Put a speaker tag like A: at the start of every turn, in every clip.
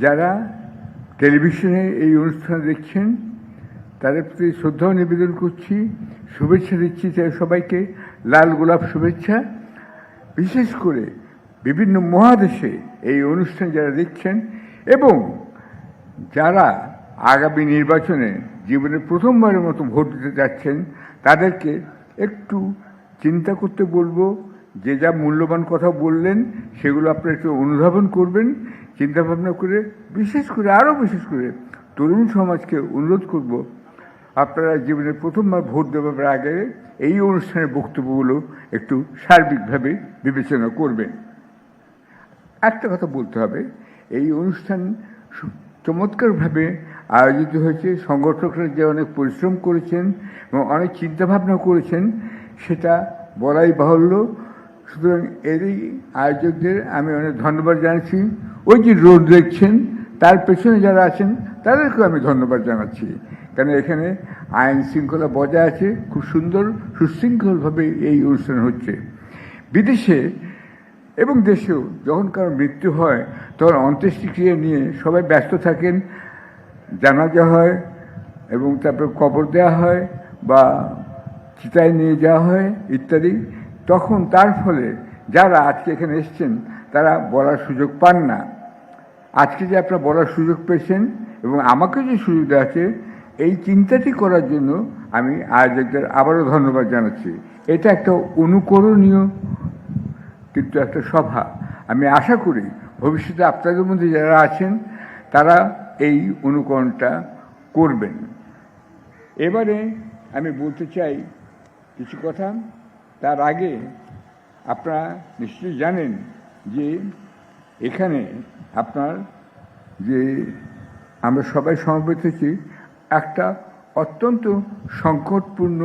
A: যারা টেলিভিশনে এই অনুষ্ঠান দেখছেন তাদের প্রতি শ্রদ্ধা নিবেদন করছি, শুভেচ্ছা দিচ্ছি সবাইকে, লাল গোলাপ শুভেচ্ছা। বিশেষ করে বিভিন্ন মহাদেশে এই অনুষ্ঠান যারা দেখছেন এবং যারা আগামী নির্বাচনে জীবনে প্রথমবারের মতো ভোট দিতে যাচ্ছেন তাদেরকে একটু চিন্তা করতে বলবো। যে যা মূল্যবান কথা বললেন সেগুলো আপনারা একটু অনুধাবন করবেন, চিন্তাভাবনা করে। আরও বিশেষ করে তরুণ সমাজকে অনুরোধ করব, আপনারা জীবনে প্রথমবার ভোট দেওয়ার আগে এই অনুষ্ঠানের বক্তব্যগুলো একটু সার্বিকভাবে বিবেচনা করবেন। একটা কথা বলতে হবে, এই অনুষ্ঠান চমৎকারভাবে আয়োজিত হয়েছে। সংগঠকরা যে অনেক পরিশ্রম করেছেন এবং অনেক চিন্তাভাবনা করেছেন সেটা বলাই বাহুল্য। সুতরাং এরই আয়োজকদের আমি অনেক ধন্যবাদ জানাচ্ছি। ওই যে রোড দেখছেন তার পেছনে যারা আছেন তাদেরকেও আমি ধন্যবাদ জানাচ্ছি, কারণ এখানে আইন শৃঙ্খলা বজায় আছে, খুব সুন্দর সুশৃঙ্খলভাবে এই অনুষ্ঠান হচ্ছে। বিদেশে এবং দেশেও যখন কারো মৃত্যু হয় তখন অন্ত্যেষ্টিক্রিয়া নিয়ে সবাই ব্যস্ত থাকেন, জানাজা হয় এবং তারপর কবর দেওয়া হয় বা চিতায় নিয়ে যাওয়া হয় ইত্যাদি। তখন তার ফলে যারা আজকে এখানে এসছেন তারা বলার সুযোগ পান না। আজকে যে আপনারা বলার সুযোগ পেয়েছেন এবং আমাকে যে সুযোগ দেওয়া আছে, এই চিন্তাটি করার জন্য আমি আয়োজকদের আবারও ধন্যবাদ জানাচ্ছি। এটা একটা অনুকরণীয় কিন্তু একটা সভা। আমি আশা করি ভবিষ্যতে আপনাদের মধ্যে যারা আছেন তারা এই অনুকরণটা করবেন। এবারে আমি বলতে চাই কিছু কথা। তার আগে আপনারা নিশ্চয়ই জানেন যে এখানে আপনার যে আমরা সবাই সমবেত হয়েছি একটা অত্যন্ত সংকটপূর্ণ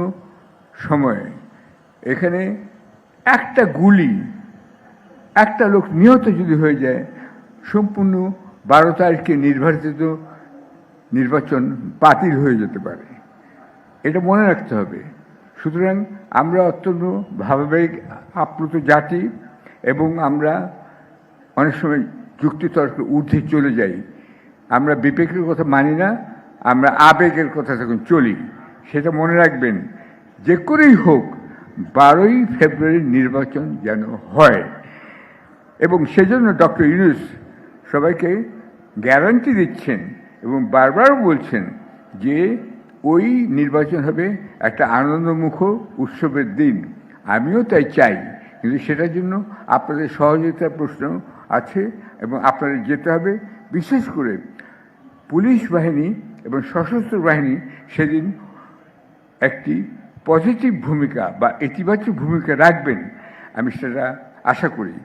A: সময়ে। এখানে একটা গুলি, একটা লোক নিহত যদি হয়ে যায়, সম্পূর্ণ 12 তারিখে নির্বাচিত নির্বাচন বাতিল হয়ে যেতে পারে। এটা মনে রাখতে হবে। সুতরাং আমরা অত্যন্ত ভাবাবেগ আপ্লুত জাতি এবং আমরা অনেক সময় যুক্তিতর্কের ঊর্ধ্বে চলে যাই। আমরা বিবেকের কথা মানি না, আমরা আবেগের কথা তখন চলি। সেটা মনে রাখবেন, যে করেই হোক 12ই ফেব্রুয়ারির নির্বাচন যেন হয়। এবং সেজন্য ডক্টর ইউনূস সবাইকে গ্যারান্টি দিচ্ছেন এবং বারবার বলছেন যে ওই নির্বাচন হবে একটা আনন্দমুখর উৎসবের দিন। আমিও তাই চাই, কিন্তু সেটার জন্য আপনাদের সহযোগিতার প্রশ্ন আছে এবং আপনাদের যেতে হবে। বিশেষ করে পুলিশ বাহিনী এবং সশস্ত্র বাহিনী সেদিন একটি পজিটিভ ভূমিকা বা ইতিবাচক ভূমিকা রাখবেন, আমি সেটা আশা করি।